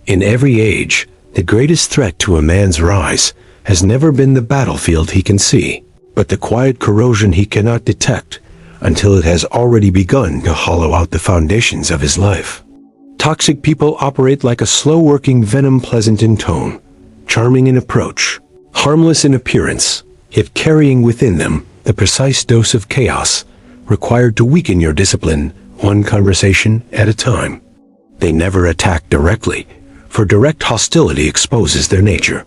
In every age, the greatest threat to a man's rise has never been the battlefield he can see, but the quiet corrosion he cannot detect until it has already begun to hollow out the foundations of his life. Toxic people operate like a slow-working venom, pleasant in tone, charming in approach, harmless in appearance, yet carrying within them the precise dose of chaos required to weaken your discipline, one conversation at a time. They never attack directly, for direct hostility exposes their nature.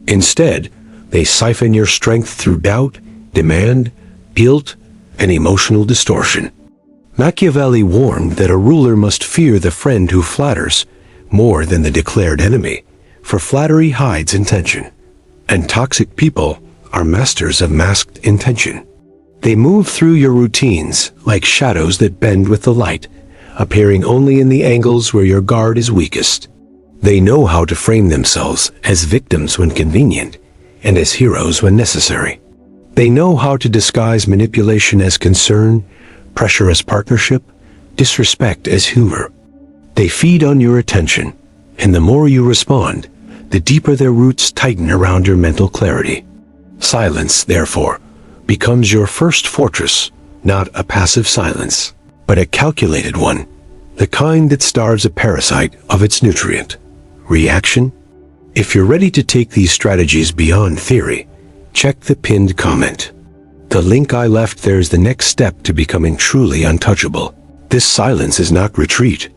Instead, they siphon your strength through doubt, demand, guilt, and emotional distortion. Machiavelli warned that a ruler must fear the friend who flatters more than the declared enemy, for flattery hides intention. And toxic people are masters of masked intention. They move through your routines like shadows that bend with the light, appearing only in the angles where your guard is weakest. They know how to frame themselves as victims when convenient, and as heroes when necessary. They know how to disguise manipulation as concern, pressure as partnership, disrespect as humor. They feed on your attention, and the more you respond, the deeper their roots tighten around your mental clarity. Silence, therefore, becomes your first fortress, not a passive silence, but a calculated one, the kind that starves a parasite of its nutrient, reaction. If you're ready to take these strategies beyond theory, check the pinned comment. The link I left there is the next step to becoming truly untouchable. This silence is not retreat.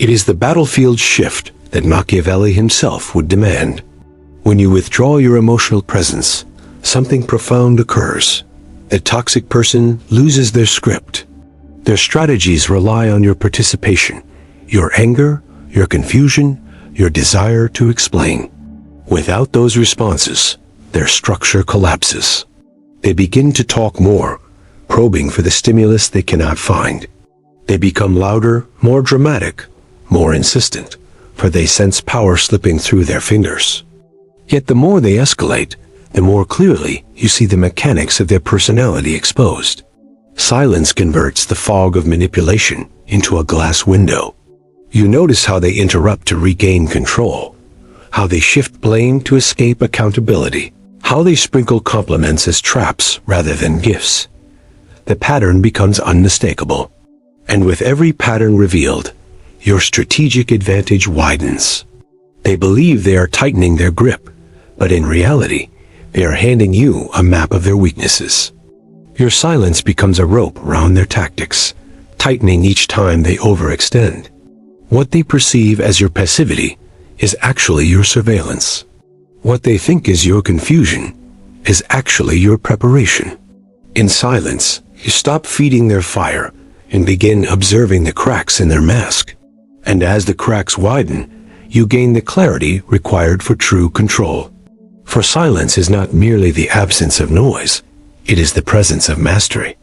It is the battlefield shift that Machiavelli himself would demand. When you withdraw your emotional presence, something profound occurs. The toxic person loses their script. Their strategies rely on your participation, your anger, your confusion, your desire to explain. Without those responses, their structure collapses. They begin to talk more, probing for the stimulus they cannot find. They become louder, more dramatic, more insistent, for they sense power slipping through their fingers. Yet the more they escalate, the more clearly you see the mechanics of their personality exposed. Silence converts the fog of manipulation into a glass window. You notice how they interrupt to regain control, how they shift blame to escape accountability, how they sprinkle compliments as traps rather than gifts. The pattern becomes unmistakable. And with every pattern revealed, your strategic advantage widens. They believe they are tightening their grip, but in reality, they are handing you a map of their weaknesses. Your silence becomes a rope around their tactics, tightening each time they overextend. What they perceive as your passivity is actually your surveillance. What they think is your confusion is actually your preparation. In silence, you stop feeding their fire and begin observing the cracks in their mask. And as the cracks widen, you gain the clarity required for true control. For silence is not merely the absence of noise, it is the presence of mastery.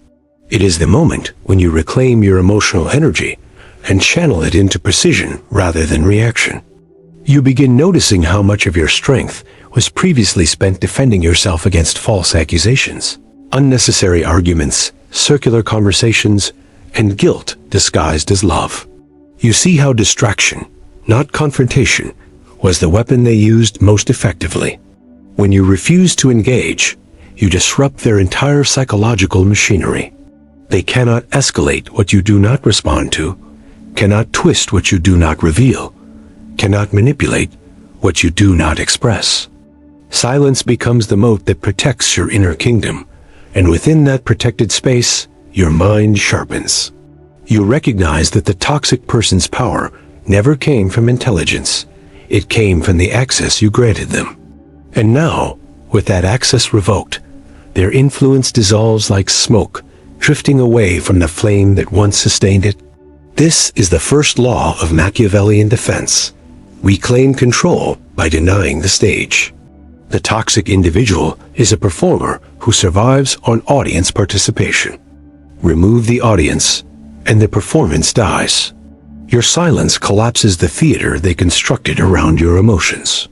It is the moment when you reclaim your emotional energy and channel it into precision rather than reaction. You begin noticing how much of your strength was previously spent defending yourself against false accusations, unnecessary arguments, circular conversations, and guilt disguised as love. You see how distraction, not confrontation, was the weapon they used most effectively. When you refuse to engage, you disrupt their entire psychological machinery. They cannot escalate what you do not respond to, cannot twist what you do not reveal, cannot manipulate what you do not express. Silence becomes the moat that protects your inner kingdom, and within that protected space, your mind sharpens. You recognize that the toxic person's power never came from intelligence. It came from the access you granted them. And now, with that access revoked, their influence dissolves like smoke, drifting away from the flame that once sustained it. This is the first law of Machiavellian defense. We claim control by denying the stage. The toxic individual is a performer who survives on audience participation. Remove the audience, and the performance dies. Your silence collapses the theater they constructed around your emotions.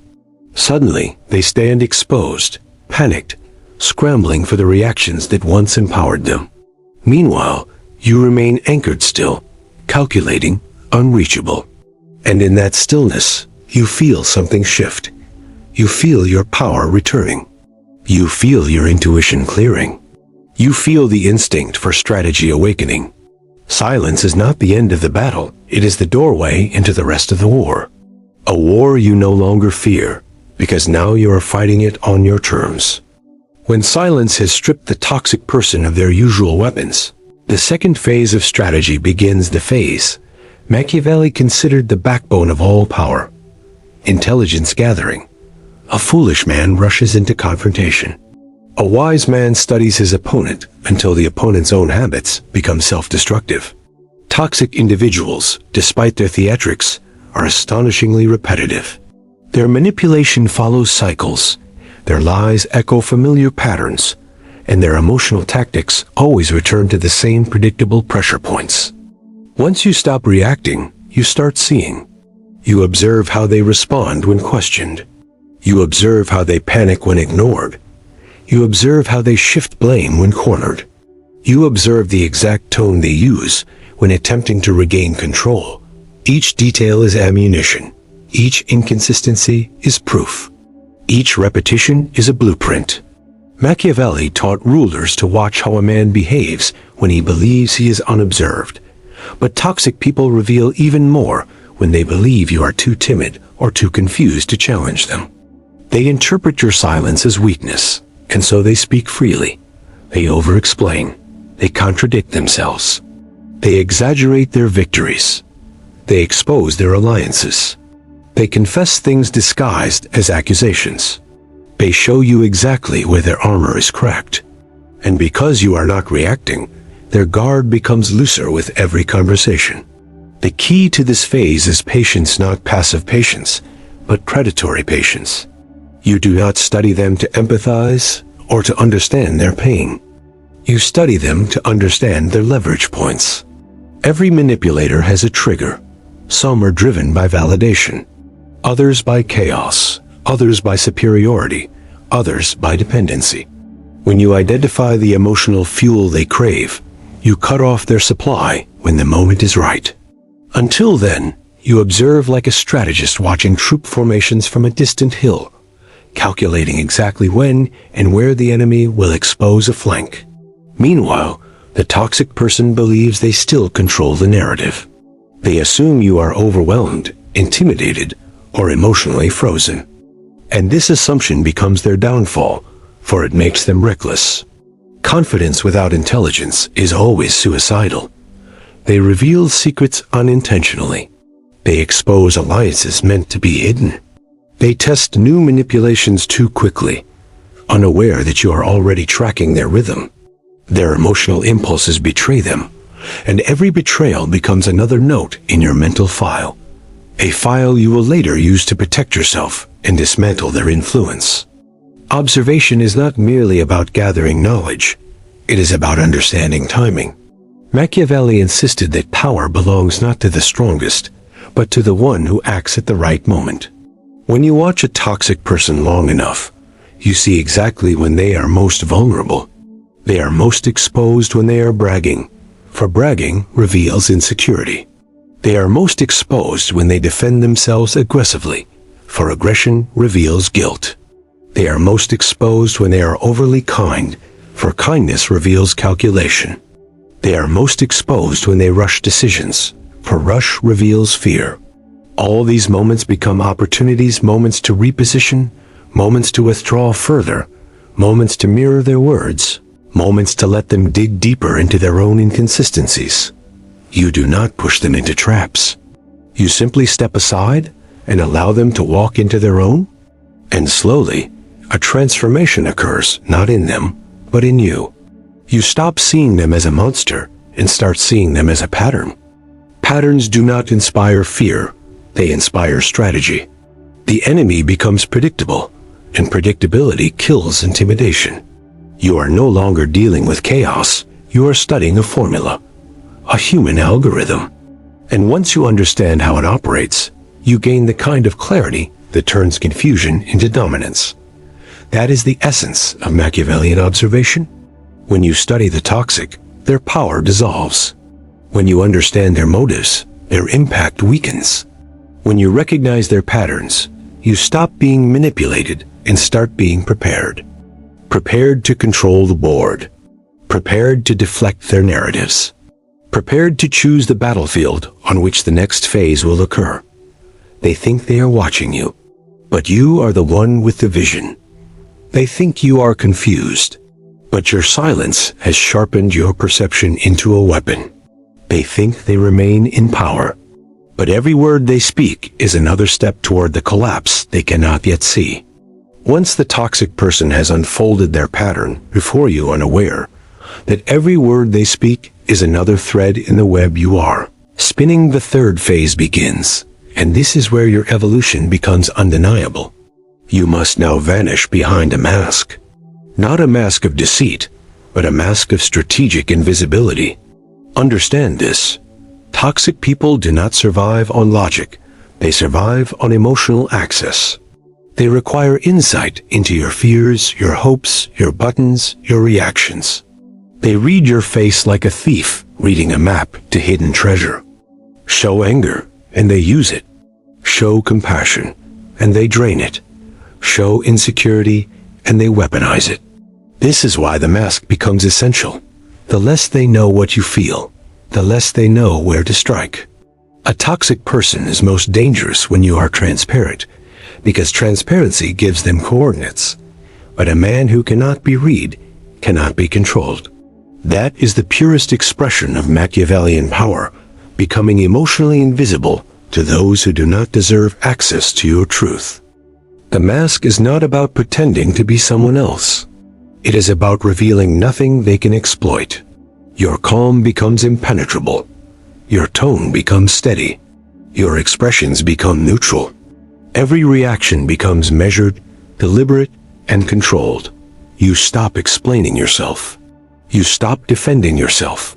Suddenly, they stand exposed, panicked, scrambling for the reactions that once empowered them. Meanwhile, you remain anchored still, calculating, unreachable. And in that stillness, You feel something shift. You feel your power returning. You feel your intuition clearing. You feel the instinct for strategy awakening. Silence is not the end of the battle. It is the doorway into the rest of the war. A war you no longer fear, because now you are fighting it on your terms. When silence has stripped the toxic person of their usual weapons, the second phase of strategy begins, the phase Machiavelli considered the backbone of all power. Intelligence gathering. A foolish man rushes into confrontation. A wise man studies his opponent until the opponent's own habits become self-destructive. Toxic individuals, despite their theatrics, are astonishingly repetitive. Their manipulation follows cycles, their lies echo familiar patterns, and their emotional tactics always return to the same predictable pressure points. Once you stop reacting, you start seeing. You observe how they respond when questioned. You observe how they panic when ignored. You observe how they shift blame when cornered. You observe the exact tone they use when attempting to regain control. Each detail is ammunition. Each inconsistency is proof. Each repetition is a blueprint. Machiavelli taught rulers to watch how a man behaves when he believes he is unobserved. But toxic people reveal even more when they believe you are too timid or too confused to challenge them. They interpret your silence as weakness, and so they speak freely. They over-explain. They contradict themselves. They exaggerate their victories. They expose their alliances. They confess things disguised as accusations. They show you exactly where their armor is cracked. And because you are not reacting, their guard becomes looser with every conversation. The key to this phase is patience, not passive patience, but predatory patience. You do not study them to empathize or to understand their pain. You study them to understand their leverage points. Every manipulator has a trigger. Some are driven by validation, others by chaos, others by superiority, others by dependency. When you identify the emotional fuel they crave, you cut off their supply when the moment is right. Until then, you observe like a strategist watching troop formations from a distant hill, calculating exactly when and where the enemy will expose a flank. Meanwhile, the toxic person believes they still control the narrative. They assume you are overwhelmed, intimidated, or emotionally frozen. And this assumption becomes their downfall, for it makes them reckless. Confidence without intelligence is always suicidal. They reveal secrets unintentionally. They expose alliances meant to be hidden. They test new manipulations too quickly, unaware that you are already tracking their rhythm. Their emotional impulses betray them, and every betrayal becomes another note in your mental file. A file you will later use to protect yourself and dismantle their influence. Observation is not merely about gathering knowledge. It is about understanding timing. Machiavelli insisted that power belongs not to the strongest, but to the one who acts at the right moment. When you watch a toxic person long enough, you see exactly when they are most vulnerable. They are most exposed when they are bragging, for bragging reveals insecurity. They are most exposed when they defend themselves aggressively, for aggression reveals guilt. They are most exposed when they are overly kind, for kindness reveals calculation. They are most exposed when they rush decisions, for rush reveals fear. All these moments become opportunities, moments to reposition, moments to withdraw further, moments to mirror their words, moments to let them dig deeper into their own inconsistencies. You do not push them into traps. You simply step aside and allow them to walk into their own. And slowly, a transformation occurs, not in them, but in you. You stop seeing them as a monster and start seeing them as a pattern. Patterns do not inspire fear, they inspire strategy. The enemy becomes predictable, and predictability kills intimidation. You are no longer dealing with chaos, you are studying a formula, a human algorithm. And once you understand how it operates, you gain the kind of clarity that turns confusion into dominance. That is the essence of Machiavellian observation. When you study the toxic, their power dissolves. When you understand their motives, their impact weakens. When you recognize their patterns, you stop being manipulated and start being prepared. Prepared to control the board. Prepared to deflect their narratives. Prepared to choose the battlefield on which the next phase will occur. They think they are watching you, but you are the one with the vision. They think you are confused, but your silence has sharpened your perception into a weapon. They think they remain in power, but every word they speak is another step toward the collapse they cannot yet see. Once the toxic person has unfolded their pattern before you unaware that every word they speak is another thread in the web you are spinning, the third phase begins, and this is where your evolution becomes undeniable. You must now vanish behind a mask. Not a mask of deceit, but a mask of strategic invisibility. Understand this. Toxic people do not survive on logic. They survive on emotional access. They require insight into your fears, your hopes, your buttons, your reactions. They read your face like a thief reading a map to hidden treasure. Show anger, and they use it. Show compassion, and they drain it. Show insecurity, and they weaponize it. This is why the mask becomes essential. The less they know what you feel, the less they know where to strike. A toxic person is most dangerous when you are transparent, because transparency gives them coordinates. But a man who cannot be read cannot be controlled. That is the purest expression of Machiavellian power, becoming emotionally invisible to those who do not deserve access to your truth. The mask is not about pretending to be someone else. It is about revealing nothing they can exploit. Your calm becomes impenetrable. Your tone becomes steady. Your expressions become neutral. Every reaction becomes measured, deliberate, and controlled. You stop explaining yourself. You stop defending yourself.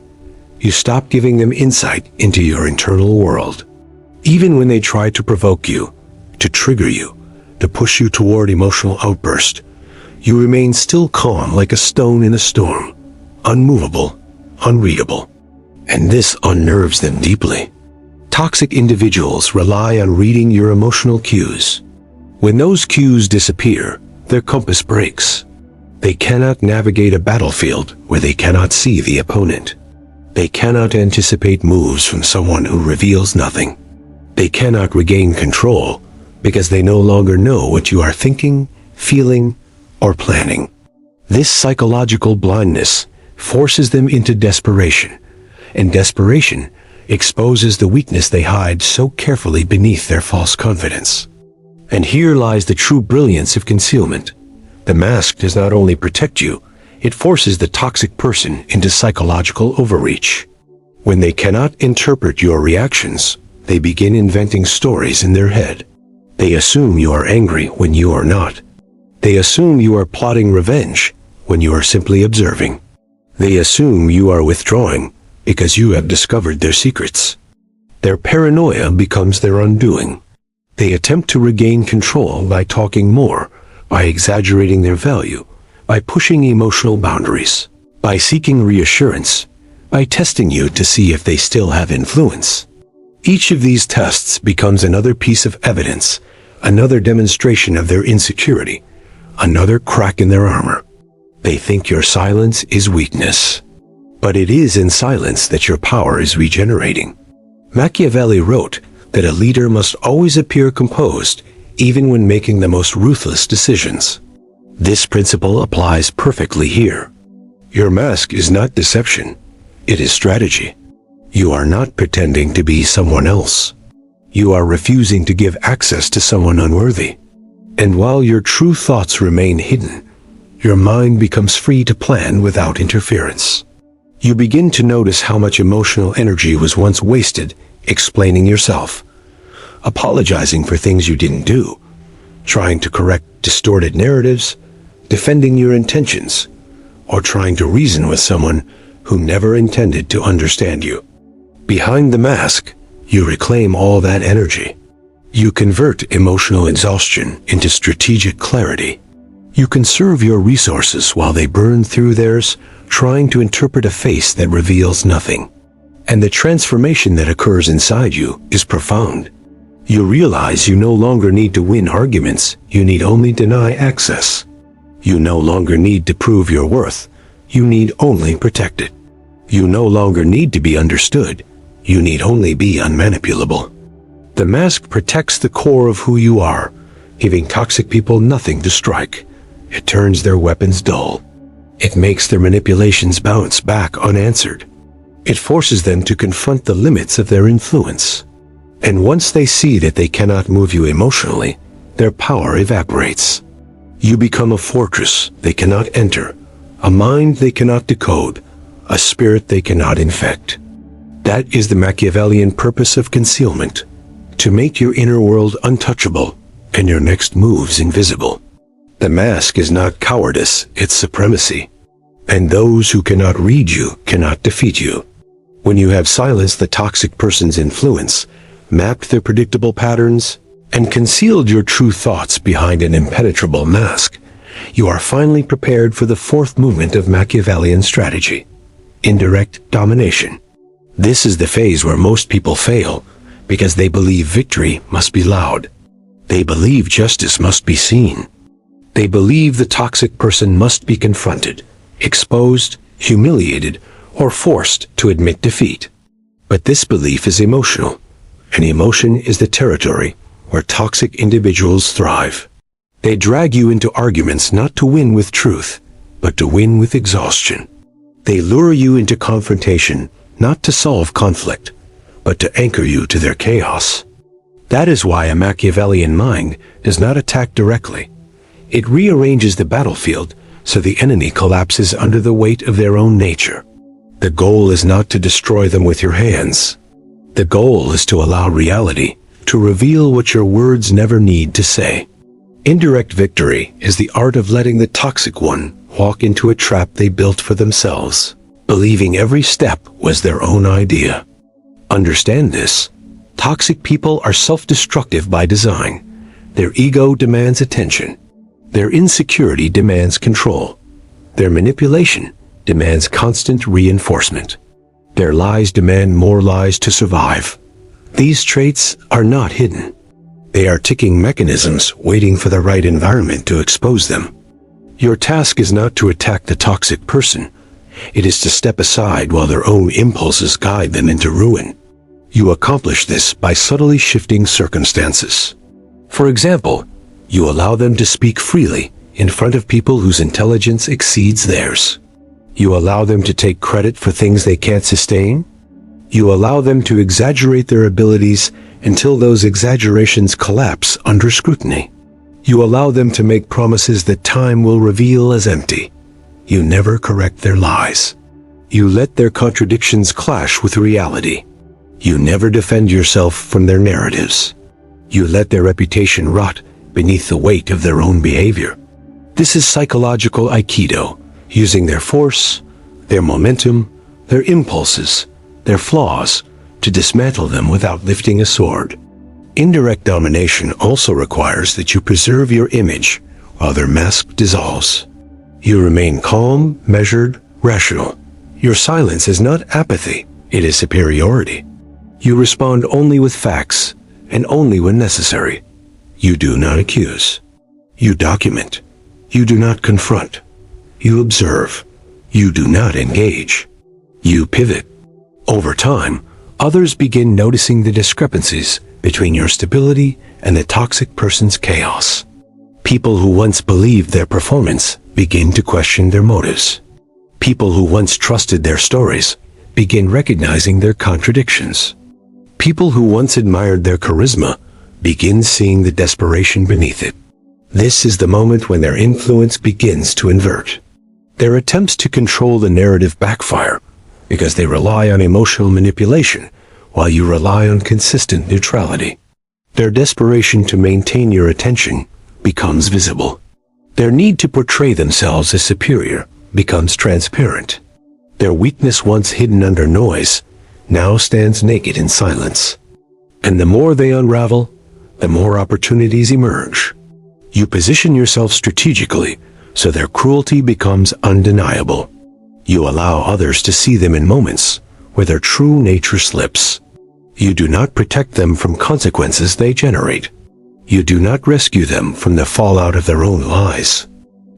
You stop giving them insight into your internal world. Even when they try to provoke you, to trigger you, to push you toward emotional outburst, you remain still calm like a stone in a storm, unmovable, unreadable. And this unnerves them deeply. Toxic individuals rely on reading your emotional cues. When those cues disappear, their compass breaks. They cannot navigate a battlefield where they cannot see the opponent. They cannot anticipate moves from someone who reveals nothing. They cannot regain control because they no longer know what you are thinking, feeling, or planning. This psychological blindness forces them into desperation, and desperation exposes the weakness they hide so carefully beneath their false confidence. And here lies the true brilliance of concealment. The mask does not only protect you, it forces the toxic person into psychological overreach. When they cannot interpret your reactions, they begin inventing stories in their head. They assume you are angry when you are not. They assume you are plotting revenge when you are simply observing. They assume you are withdrawing because you have discovered their secrets. Their paranoia becomes their undoing. They attempt to regain control by talking more, by exaggerating their value, by pushing emotional boundaries, by seeking reassurance, by testing you to see if they still have influence. Each of these tests becomes another piece of evidence, another demonstration of their insecurity, another crack in their armor. They think your silence is weakness. But it is in silence that your power is regenerating. Machiavelli wrote that a leader must always appear composed, even when making the most ruthless decisions. This principle applies perfectly here. Your mask is not deception, it is strategy. You are not pretending to be someone else. You are refusing to give access to someone unworthy. And while your true thoughts remain hidden, your mind becomes free to plan without interference. You begin to notice how much emotional energy was once wasted explaining yourself, apologizing for things you didn't do, trying to correct distorted narratives, defending your intentions, or trying to reason with someone who never intended to understand you. Behind the mask, you reclaim all that energy. You convert emotional exhaustion into strategic clarity. You conserve your resources while they burn through theirs, trying to interpret a face that reveals nothing. And the transformation that occurs inside you is profound. You realize you no longer need to win arguments, you need only deny access. You no longer need to prove your worth, you need only protect it. You no longer need to be understood, you need only be unmanipulable. The mask protects the core of who you are, giving toxic people nothing to strike. It turns their weapons dull. It makes their manipulations bounce back unanswered. It forces them to confront the limits of their influence. And once they see that they cannot move you emotionally, their power evaporates. You become a fortress they cannot enter, a mind they cannot decode, a spirit they cannot infect. That is the Machiavellian purpose of concealment, to make your inner world untouchable and your next moves invisible. The mask is not cowardice, it's supremacy. And those who cannot read you cannot defeat you. When you have silenced the toxic person's influence, mapped their predictable patterns, and concealed your true thoughts behind an impenetrable mask, you are finally prepared for the fourth movement of Machiavellian strategy: indirect domination. This is the phase where most people fail, because they believe victory must be loud. They believe justice must be seen. They believe the toxic person must be confronted, exposed, humiliated, or forced to admit defeat. But this belief is emotional, and emotion is the territory where toxic individuals thrive. They drag you into arguments not to win with truth, but to win with exhaustion. They lure you into confrontation not to solve conflict, but to anchor you to their chaos. That is why a Machiavellian mind does not attack directly. It rearranges the battlefield so the enemy collapses under the weight of their own nature. The goal is not to destroy them with your hands. The goal is to allow reality to reveal what your words never need to say. Indirect victory is the art of letting the toxic one walk into a trap they built for themselves, believing every step was their own idea. Understand this. Toxic people are self-destructive by design. Their ego demands attention. Their insecurity demands control. Their manipulation demands constant reinforcement. Their lies demand more lies to survive. These traits are not hidden. They are ticking mechanisms waiting for the right environment to expose them. Your task is not to attack the toxic person. It is to step aside while their own impulses guide them into ruin. You accomplish this by subtly shifting circumstances. For example, you allow them to speak freely in front of people whose intelligence exceeds theirs. You allow them to take credit for things they can't sustain. You allow them to exaggerate their abilities until those exaggerations collapse under scrutiny. You allow them to make promises that time will reveal as empty. You never correct their lies. You let their contradictions clash with reality. You never defend yourself from their narratives. You let their reputation rot beneath the weight of their own behavior. This is psychological Aikido, using their force, their momentum, their impulses, their flaws, to dismantle them without lifting a sword. Indirect domination also requires that you preserve your image while their mask dissolves. You remain calm, measured, rational. Your silence is not apathy, it is superiority. You respond only with facts, and only when necessary. You do not accuse. You document. You do not confront. You observe. You do not engage. You pivot. Over time, others begin noticing the discrepancies between your stability and the toxic person's chaos. People who once believed their performance begin to question their motives. People who once trusted their stories begin recognizing their contradictions. People who once admired their charisma begin seeing the desperation beneath it. This is the moment when their influence begins to invert. Their attempts to control the narrative backfire because they rely on emotional manipulation while you rely on consistent neutrality. Their desperation to maintain your attention becomes visible. Their need to portray themselves as superior becomes transparent. Their weakness once hidden under noise now stands naked in silence. And the more they unravel, the more opportunities emerge. You position yourself strategically so their cruelty becomes undeniable. You allow others to see them in moments where their true nature slips. You do not protect them from consequences they generate. You do not rescue them from the fallout of their own lies.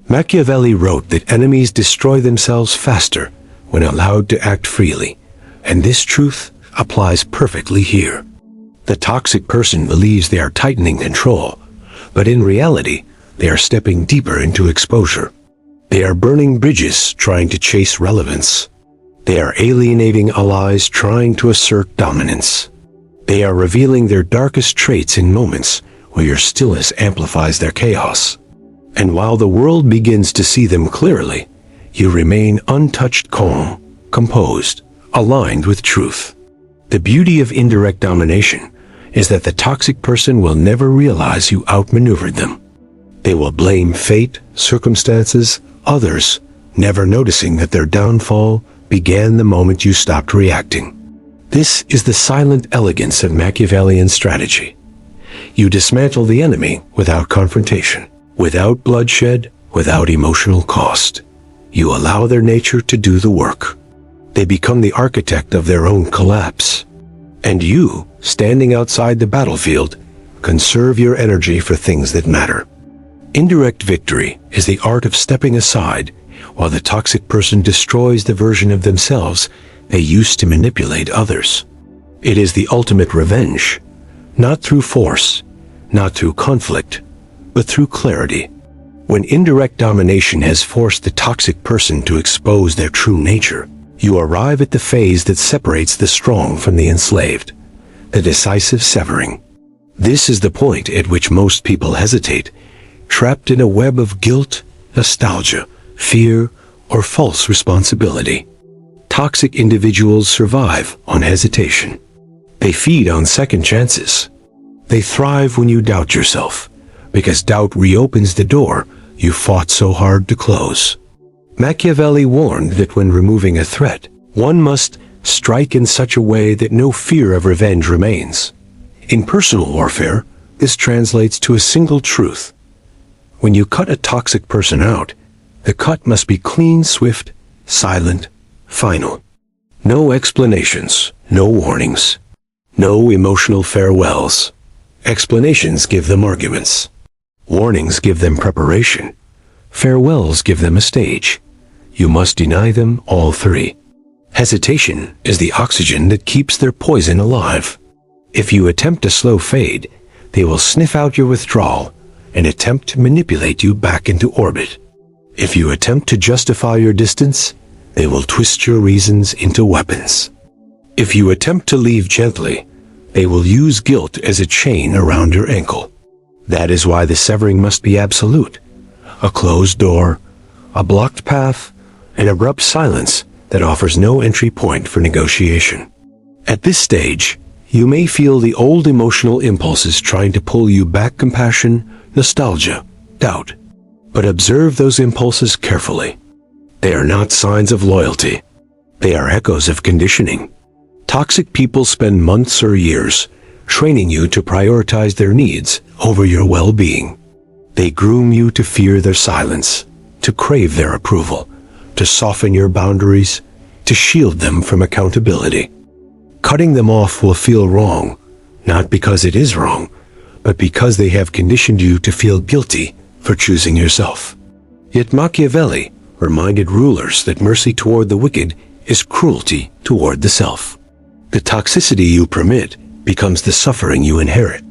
Machiavelli wrote that enemies destroy themselves faster when allowed to act freely, and this truth applies perfectly here. The toxic person believes they are tightening control, but in reality, they are stepping deeper into exposure. They are burning bridges trying to chase relevance. They are alienating allies trying to assert dominance. They are revealing their darkest traits in moments where your stillness amplifies their chaos. And while the world begins to see them clearly, you remain untouched, calm, composed, aligned with truth. The beauty of indirect domination is that the toxic person will never realize you outmaneuvered them. They will blame fate, circumstances, others, never noticing that their downfall began the moment you stopped reacting. This is the silent elegance of Machiavellian strategy. You dismantle the enemy without confrontation, without bloodshed, without emotional cost. You allow their nature to do the work. They become the architect of their own collapse. And you, standing outside the battlefield, conserve your energy for things that matter. Indirect victory is the art of stepping aside while the toxic person destroys the version of themselves they used to manipulate others. It is the ultimate revenge, not through force, not through conflict, but through clarity. When indirect domination has forced the toxic person to expose their true nature, you arrive at the phase that separates the strong from the enslaved, the decisive severing. This is the point at which most people hesitate, trapped in a web of guilt, nostalgia, fear, or false responsibility. Toxic individuals survive on hesitation. They feed on second chances. They thrive when you doubt yourself, because doubt reopens the door you fought so hard to close. Machiavelli warned that when removing a threat, one must strike in such a way that no fear of revenge remains. In personal warfare, this translates to a single truth. When you cut a toxic person out, the cut must be clean, swift, silent, final. No explanations, no warnings, no emotional farewells. Explanations give them arguments. Warnings give them preparation. Farewells give them a stage. You must deny them all three. Hesitation is the oxygen that keeps their poison alive. If you attempt a slow fade, they will sniff out your withdrawal and attempt to manipulate you back into orbit. If you attempt to justify your distance, they will twist your reasons into weapons. If you attempt to leave gently, they will use guilt as a chain around your ankle. That is why the severing must be absolute. A closed door, a blocked path, an abrupt silence that offers no entry point for negotiation. At this stage, you may feel the old emotional impulses trying to pull you back: compassion, nostalgia, doubt. But observe those impulses carefully. They are not signs of loyalty. They are echoes of conditioning. Toxic people spend months or years training you to prioritize their needs over your well-being. They groom you to fear their silence, to crave their approval, to soften your boundaries, to shield them from accountability. Cutting them off will feel wrong, not because it is wrong, but because they have conditioned you to feel guilty for choosing yourself. Yet Machiavelli reminded rulers that mercy toward the wicked is cruelty toward the self. The toxicity you permit becomes the suffering you inherit.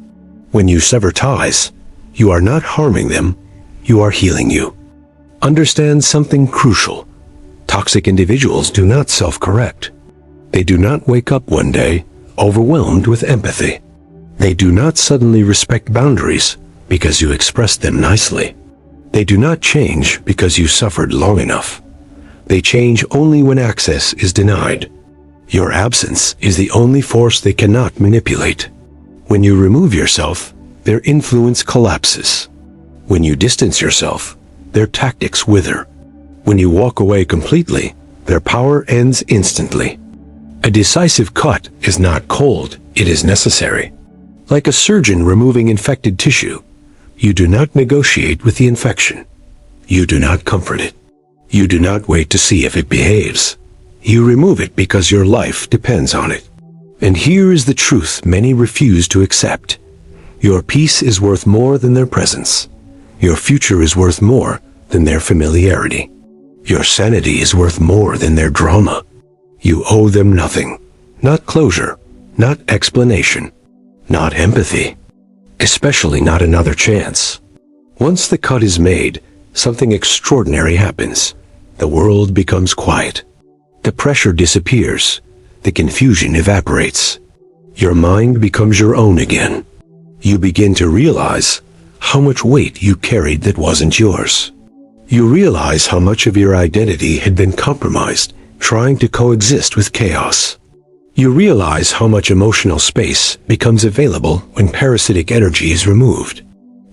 When you sever ties, you are not harming them, you are healing you. Understand something crucial. Toxic individuals do not self-correct. They do not wake up one day overwhelmed with empathy. They do not suddenly respect boundaries because you expressed them nicely. They do not change because you suffered long enough. They change only when access is denied. Your absence is the only force they cannot manipulate. When you remove yourself, their influence collapses. When you distance yourself, their tactics wither. When you walk away completely, their power ends instantly. A decisive cut is not cold, it is necessary. Like a surgeon removing infected tissue, you do not negotiate with the infection. You do not comfort it. You do not wait to see if it behaves. You remove it because your life depends on it. And here is the truth many refuse to accept. Your peace is worth more than their presence. Your future is worth more than their familiarity. Your sanity is worth more than their drama. You owe them nothing. Not closure, not explanation, not empathy, especially not another chance. Once the cut is made, something extraordinary happens. The world becomes quiet. The pressure disappears. The confusion evaporates. Your mind becomes your own again. You begin to realize how much weight you carried that wasn't yours. You realize how much of your identity had been compromised trying to coexist with chaos. You realize how much emotional space becomes available when parasitic energy is removed,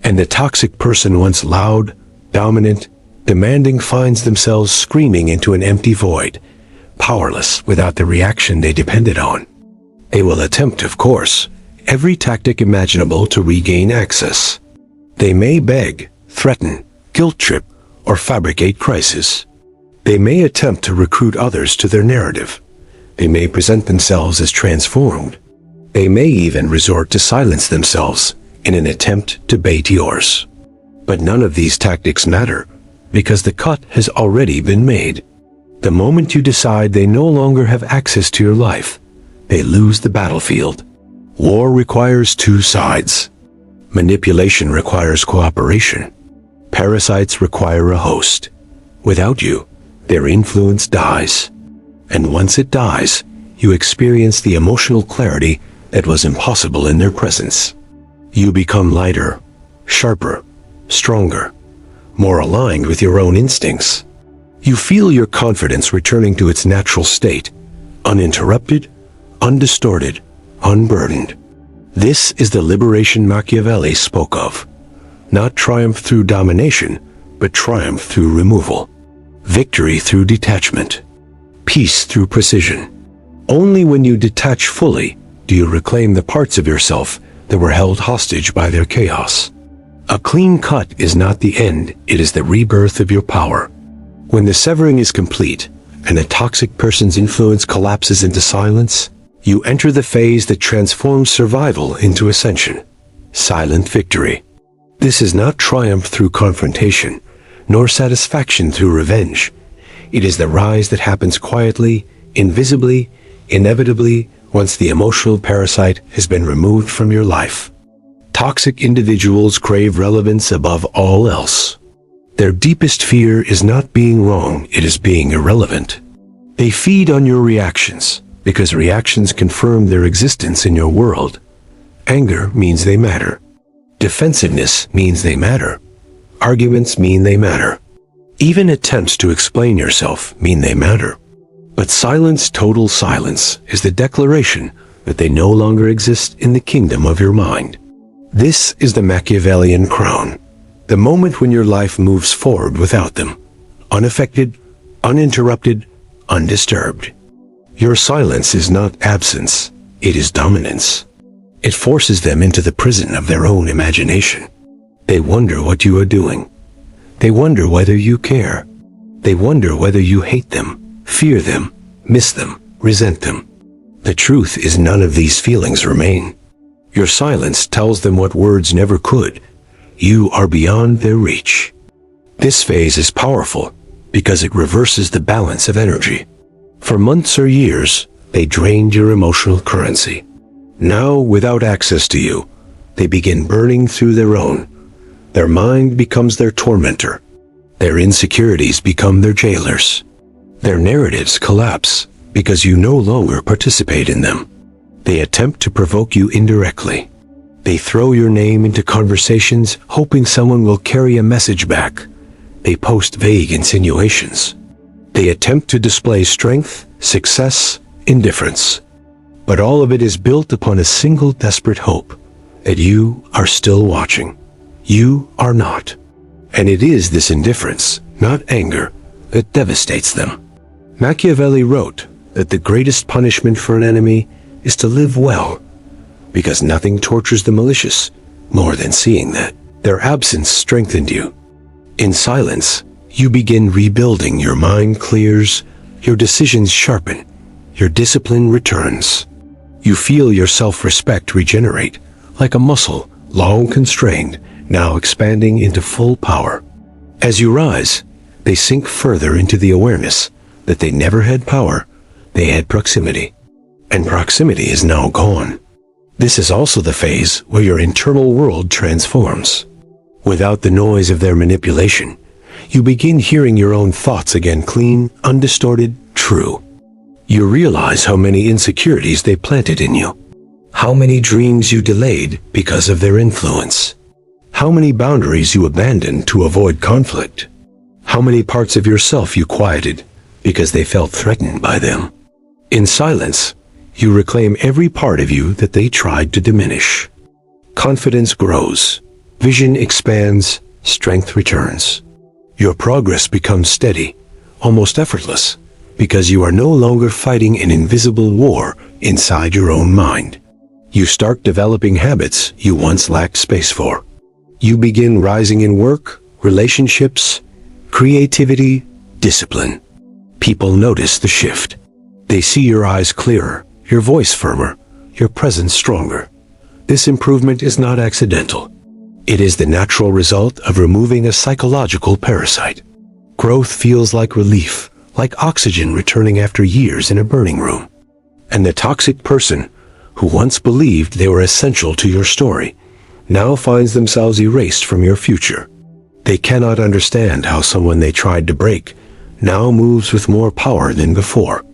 and the toxic person once loud, dominant, demanding finds themselves screaming into an empty void, powerless without the reaction they depended on. They will attempt, of course, every tactic imaginable to regain access. They may beg, threaten, guilt-trip, or fabricate crisis. They may attempt to recruit others to their narrative. They may present themselves as transformed. They may even resort to silence themselves in an attempt to bait yours. But none of these tactics matter, because the cut has already been made. The moment you decide they no longer have access to your life, they lose the battlefield. War requires two sides. Manipulation requires cooperation. Parasites require a host. Without you, their influence dies. And once it dies, you experience the emotional clarity that was impossible in their presence. You become lighter, sharper, stronger, more aligned with your own instincts. You feel your confidence returning to its natural state, uninterrupted, undistorted, unburdened. This is the liberation Machiavelli spoke of. Not triumph through domination, but triumph through removal. Victory through detachment. Peace through precision. Only when you detach fully do you reclaim the parts of yourself that were held hostage by their chaos. A clean cut is not the end, it is the rebirth of your power. When the severing is complete, and the toxic person's influence collapses into silence, you enter the phase that transforms survival into ascension. Silent victory. This is not triumph through confrontation, nor satisfaction through revenge. It is the rise that happens quietly, invisibly, inevitably, once the emotional parasite has been removed from your life. Toxic individuals crave relevance above all else. Their deepest fear is not being wrong, it is being irrelevant. They feed on your reactions, because reactions confirm their existence in your world. Anger means they matter. Defensiveness means they matter. Arguments mean they matter. Even attempts to explain yourself mean they matter. But silence, total silence, is the declaration that they no longer exist in the kingdom of your mind. This is the Machiavellian crown, the moment when your life moves forward without them, unaffected, uninterrupted, undisturbed. Your silence is not absence, it is dominance. It forces them into the prison of their own imagination. They wonder what you are doing. They wonder whether you care. They wonder whether you hate them, fear them, miss them, resent them. The truth is none of these feelings remain. Your silence tells them what words never could. You are beyond their reach. This phase is powerful because it reverses the balance of energy. For months or years, they drained your emotional currency. Now, without access to you, they begin burning through their own. Their mind becomes their tormentor. Their insecurities become their jailers. Their narratives collapse because you no longer participate in them. They attempt to provoke you indirectly. They throw your name into conversations hoping someone will carry a message back. They post vague insinuations. They attempt to display strength, success, indifference. But all of it is built upon a single desperate hope, that you are still watching. You are not. And it is this indifference, not anger, that devastates them. Machiavelli wrote that the greatest punishment for an enemy is to live well, because nothing tortures the malicious more than seeing that their absence strengthened you. In silence, you begin rebuilding. Your mind clears, your decisions sharpen, your discipline returns. You feel your self-respect regenerate, like a muscle, long constrained, now expanding into full power. As you rise, they sink further into the awareness that they never had power, they had proximity. And proximity is now gone. This is also the phase where your internal world transforms. Without the noise of their manipulation, you begin hearing your own thoughts again, clean, undistorted, true. You realize how many insecurities they planted in you. How many dreams you delayed because of their influence. How many boundaries you abandoned to avoid conflict. How many parts of yourself you quieted because they felt threatened by them. In silence, you reclaim every part of you that they tried to diminish. Confidence grows, vision expands, strength returns. Your progress becomes steady, almost effortless, because you are no longer fighting an invisible war inside your own mind. You start developing habits you once lacked space for. You begin rising in work, relationships, creativity, discipline. People notice the shift. They see your eyes clearer, your voice firmer, your presence stronger. This improvement is not accidental. It is the natural result of removing a psychological parasite. Growth feels like relief, like oxygen returning after years in a burning room. And the toxic person, who once believed they were essential to your story, now finds themselves erased from your future. They cannot understand how someone they tried to break now moves with more power than before.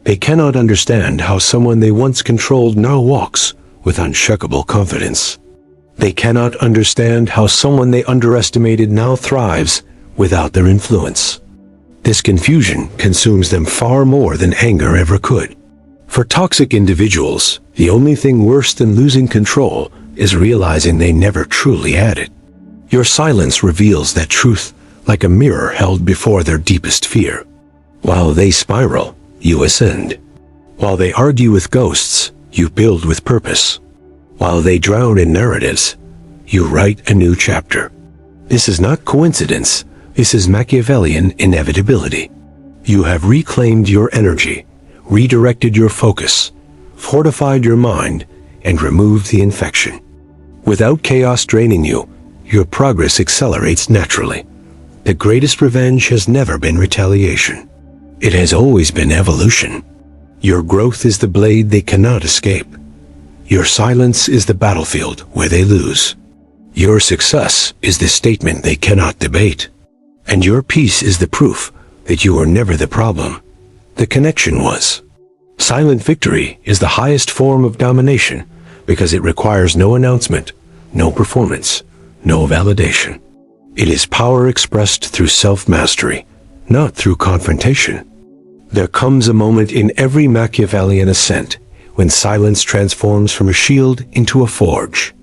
They cannot understand how someone they once controlled now walks with unshakable confidence. They cannot understand how someone they underestimated now thrives without their influence. This confusion consumes them far more than anger ever could. For toxic individuals, the only thing worse than losing control is realizing they never truly had it. Your silence reveals that truth like a mirror held before their deepest fear. While they spiral, you ascend. While they argue with ghosts, you build with purpose. While they drown in narratives, you write a new chapter. This is not coincidence. This is Machiavellian inevitability. You have reclaimed your energy, redirected your focus, fortified your mind, and removed the infection. Without chaos draining you, your progress accelerates naturally. The greatest revenge has never been retaliation. It has always been evolution. Your growth is the blade they cannot escape. Your silence is the battlefield where they lose. Your success is the statement they cannot debate. And your peace is the proof that you were never the problem. The connection was. Silent victory is the highest form of domination because it requires no announcement, no performance, no validation. It is power expressed through self-mastery, not through confrontation. There comes a moment in every Machiavellian ascent when silence transforms from a shield into a forge.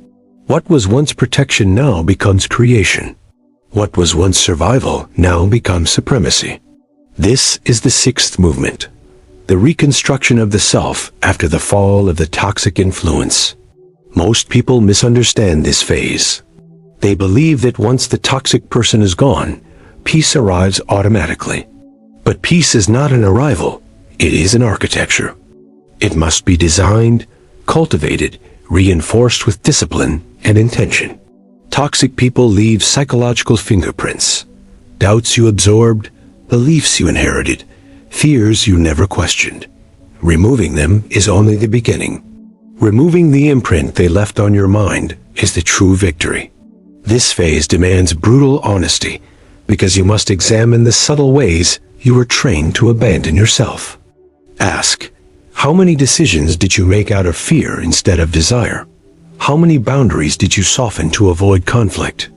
What was once protection now becomes creation. What was once survival now becomes supremacy. This is the sixth movement, the reconstruction of the self after the fall of the toxic influence. Most people misunderstand this phase. They believe that once the toxic person is gone, peace arrives automatically. But peace is not an arrival, it is an architecture. It must be designed, cultivated, reinforced with discipline and intention. Toxic people leave psychological fingerprints, doubts you absorbed, beliefs you inherited, fears you never questioned. Removing them is only the beginning. Removing the imprint they left on your mind is the true victory. This phase demands brutal honesty because you must examine the subtle ways you were trained to abandon yourself. Ask, how many decisions did you make out of fear instead of desire? How many boundaries did you soften to avoid conflict?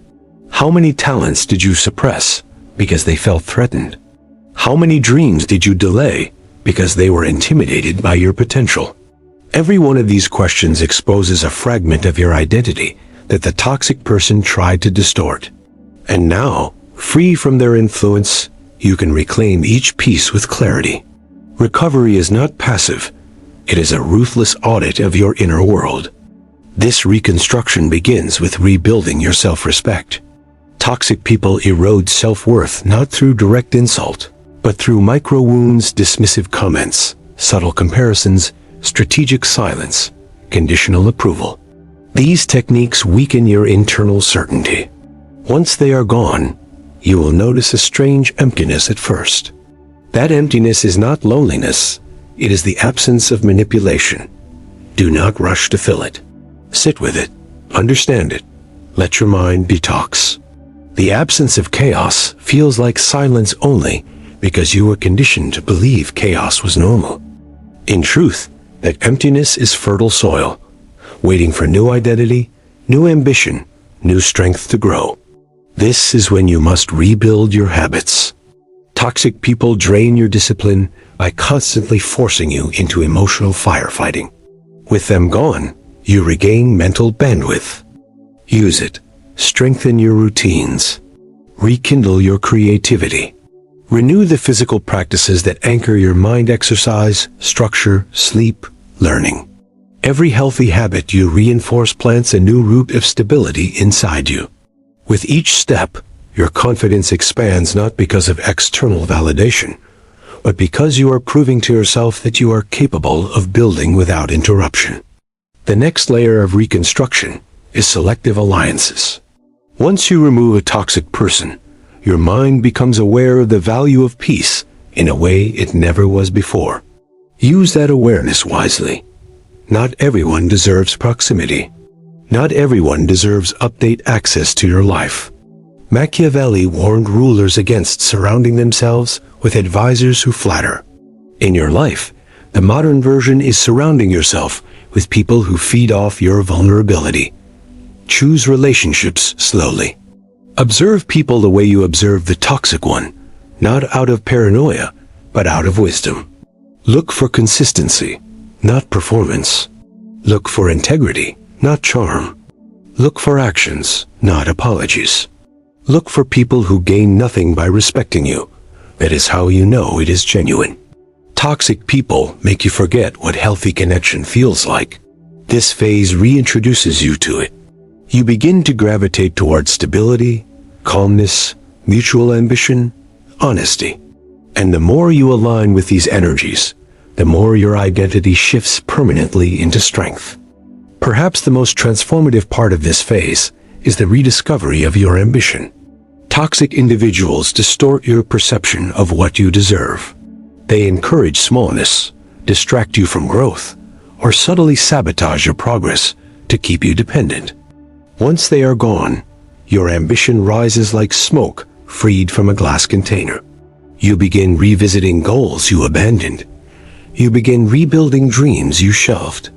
How many talents did you suppress because they felt threatened? How many dreams did you delay because they were intimidated by your potential? Every one of these questions exposes a fragment of your identity that the toxic person tried to distort. And now, free from their influence, you can reclaim each piece with clarity. Recovery is not passive. It is a ruthless audit of your inner world. This reconstruction begins with rebuilding your self-respect. Toxic people erode self-worth not through direct insult, but through micro-wounds, dismissive comments, subtle comparisons, strategic silence, conditional approval. These techniques weaken your internal certainty. Once they are gone, you will notice a strange emptiness at first. That emptiness is not loneliness, it is the absence of manipulation. Do not rush to fill it. Sit with it, understand it, let your mind detox. The absence of chaos feels like silence only because you were conditioned to believe chaos was normal. In truth, that emptiness is fertile soil, waiting for new identity, new ambition, new strength to grow. This is when you must rebuild your habits. Toxic people drain your discipline by constantly forcing you into emotional firefighting. With them gone, you regain mental bandwidth. Use it. Strengthen your routines. Rekindle your creativity. Renew the physical practices that anchor your mind: exercise, structure, sleep, learning. Every healthy habit you reinforce plants a new root of stability inside you. With each step, your confidence expands not because of external validation, but because you are proving to yourself that you are capable of building without interruption. The next layer of reconstruction is selective alliances. Once you remove a toxic person, your mind becomes aware of the value of peace in a way it never was before. Use that awareness wisely. Not everyone deserves proximity. Not everyone deserves update access to your life. Machiavelli warned rulers against surrounding themselves with advisors who flatter. In your life, the modern version is surrounding yourself with people who feed off your vulnerability. Choose relationships slowly. Observe people the way you observe the toxic one, not out of paranoia, but out of wisdom. Look for consistency, not performance. Look for integrity, not charm. Look for actions, not apologies. Look for people who gain nothing by respecting you. That is how you know it is genuine. Toxic people make you forget what healthy connection feels like. This phase reintroduces you to it. You begin to gravitate towards stability, calmness, mutual ambition, honesty. And the more you align with these energies, the more your identity shifts permanently into strength. Perhaps the most transformative part of this phase is the rediscovery of your ambition. Toxic individuals distort your perception of what you deserve. They encourage smallness, distract you from growth, or subtly sabotage your progress to keep you dependent. Once they are gone, your ambition rises like smoke freed from a glass container. You begin revisiting goals you abandoned. You begin rebuilding dreams you shelved.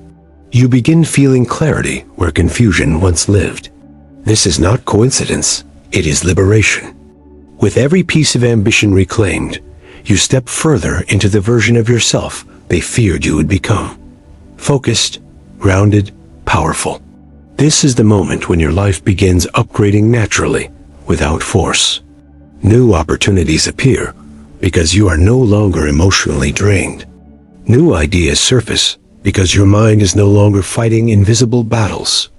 You begin feeling clarity where confusion once lived. This is not coincidence, it is liberation. With every piece of ambition reclaimed, you step further into the version of yourself they feared you would become. Focused, grounded, powerful. This is the moment when your life begins upgrading naturally, without force. New opportunities appear because you are no longer emotionally drained. New ideas surface because your mind is no longer fighting invisible battles.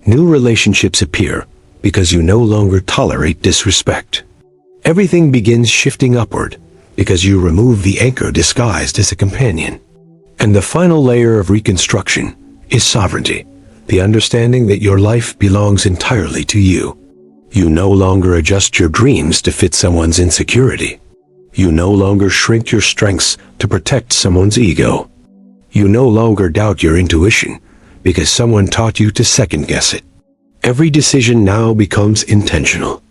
New relationships appear because you no longer tolerate disrespect. Everything begins shifting upward because you remove the anchor disguised as a companion. And the final layer of reconstruction is sovereignty. The understanding that your life belongs entirely to you. You no longer adjust your dreams to fit someone's insecurity. You no longer shrink your strengths to protect someone's ego. You no longer doubt your intuition because someone taught you to second-guess it. Every decision now becomes intentional.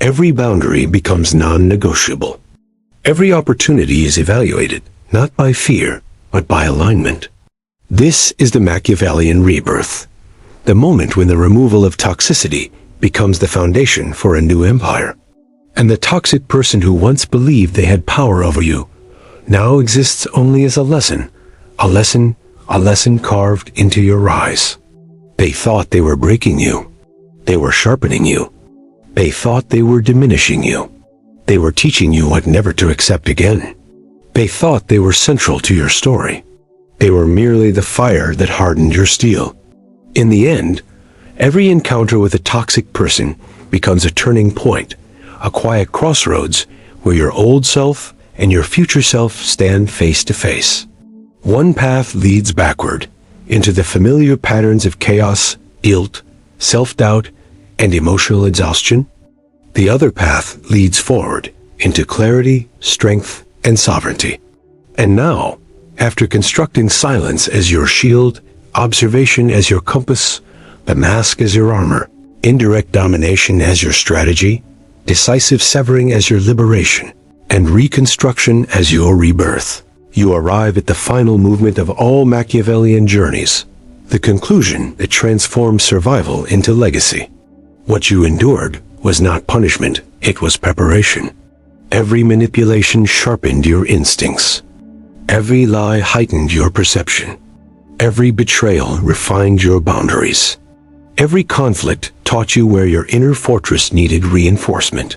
Every boundary becomes non-negotiable. Every opportunity is evaluated, not by fear, but by alignment. This is the Machiavellian rebirth. The moment when the removal of toxicity becomes the foundation for a new empire. And the toxic person who once believed they had power over you now exists only as a lesson carved into your rise. They thought they were breaking you. They were sharpening you. They thought they were diminishing you. They were teaching you what never to accept again. They thought they were central to your story. They were merely the fire that hardened your steel. In the end, every encounter with a toxic person becomes a turning point, a quiet crossroads where your old self and your future self stand face to face. One path leads backward, into the familiar patterns of chaos, guilt, self-doubt, and emotional exhaustion. The other path leads forward, into clarity, strength, and sovereignty. And now, after constructing silence as your shield, observation as your compass, the mask as your armor, indirect domination as your strategy, decisive severing as your liberation, and reconstruction as your rebirth, you arrive at the final movement of all Machiavellian journeys, the conclusion that transforms survival into legacy. What you endured was not punishment, it was preparation. Every manipulation sharpened your instincts. Every lie heightened your perception. Every betrayal refined your boundaries. Every conflict taught you where your inner fortress needed reinforcement.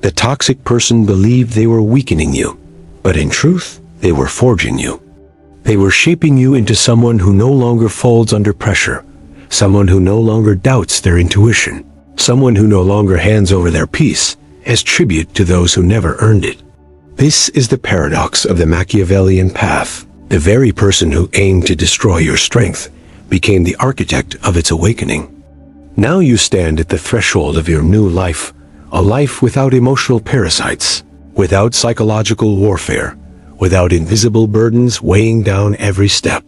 The toxic person believed they were weakening you, but in truth, they were forging you. They were shaping you into someone who no longer folds under pressure, someone who no longer doubts their intuition, someone who no longer hands over their peace as tribute to those who never earned it. This is the paradox of the Machiavellian path. The very person who aimed to destroy your strength became the architect of its awakening. Now you stand at the threshold of your new life, a life without emotional parasites, without psychological warfare, without invisible burdens weighing down every step.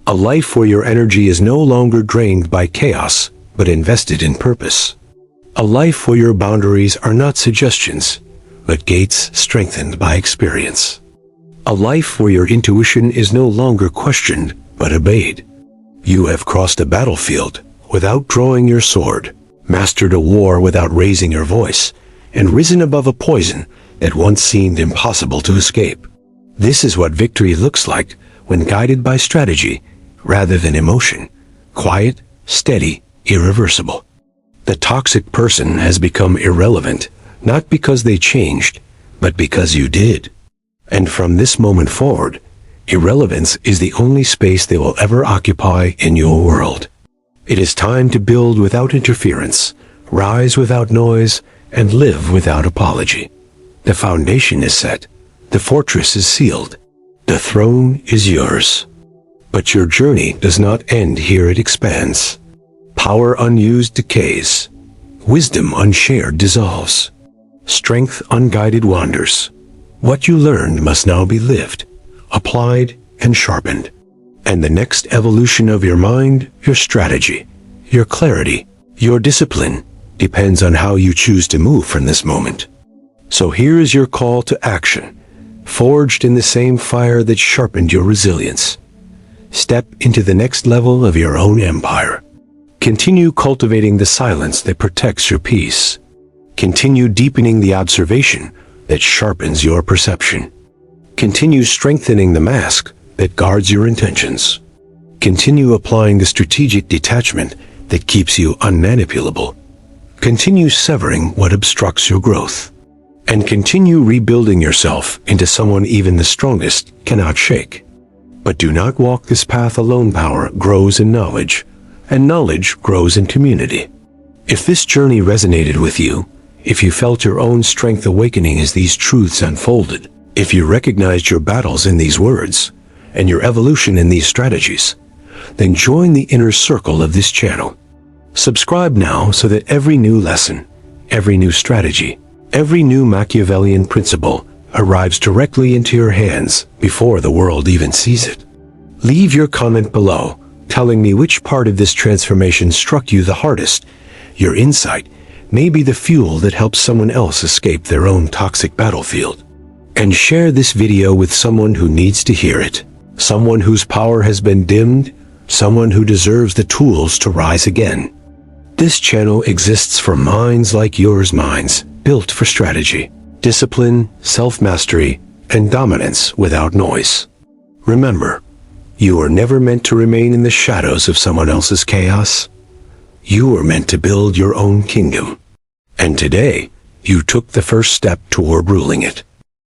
A life where your energy is no longer drained by chaos, but invested in purpose. A life where your boundaries are not suggestions, but gates strengthened by experience. A life where your intuition is no longer questioned, but obeyed. You have crossed a battlefield without drawing your sword, mastered a war without raising your voice, and risen above a poison that once seemed impossible to escape. This is what victory looks like when guided by strategy rather than emotion. Quiet, steady, irreversible. The toxic person has become irrelevant, not because they changed, but because you did. And from this moment forward, irrelevance is the only space they will ever occupy in your world. It is time to build without interference, rise without noise, and live without apology. The foundation is set. The fortress is sealed. The throne is yours. But your journey does not end here, it expands. Power unused decays. Wisdom unshared dissolves. Strength unguided wanders. What you learned must now be lived, applied, and sharpened. And the next evolution of your mind, your strategy, your clarity, your discipline, depends on how you choose to move from this moment. So here is your call to action, forged in the same fire that sharpened your resilience. Step into the next level of your own empire. Continue cultivating the silence that protects your peace. Continue deepening the observation that sharpens your perception. Continue strengthening the mask that guards your intentions. Continue applying the strategic detachment that keeps you unmanipulable. Continue severing what obstructs your growth. And continue rebuilding yourself into someone even the strongest cannot shake. But do not walk this path alone. Power grows in knowledge, and knowledge grows in community. If this journey resonated with you, if you felt your own strength awakening as these truths unfolded, if you recognized your battles in these words, and your evolution in these strategies, then join the inner circle of this channel. Subscribe now so that every new lesson, every new strategy, every new Machiavellian principle arrives directly into your hands before the world even sees it. Leave your comment below, telling me which part of this transformation struck you the hardest. Your insight may be the fuel that helps someone else escape their own toxic battlefield. And share this video with someone who needs to hear it. Someone whose power has been dimmed, someone who deserves the tools to rise again. This channel exists for minds like yours, minds built for strategy, discipline, self-mastery, and dominance without noise. Remember, you are never meant to remain in the shadows of someone else's chaos. You are meant to build your own kingdom. And today, you took the first step toward ruling it.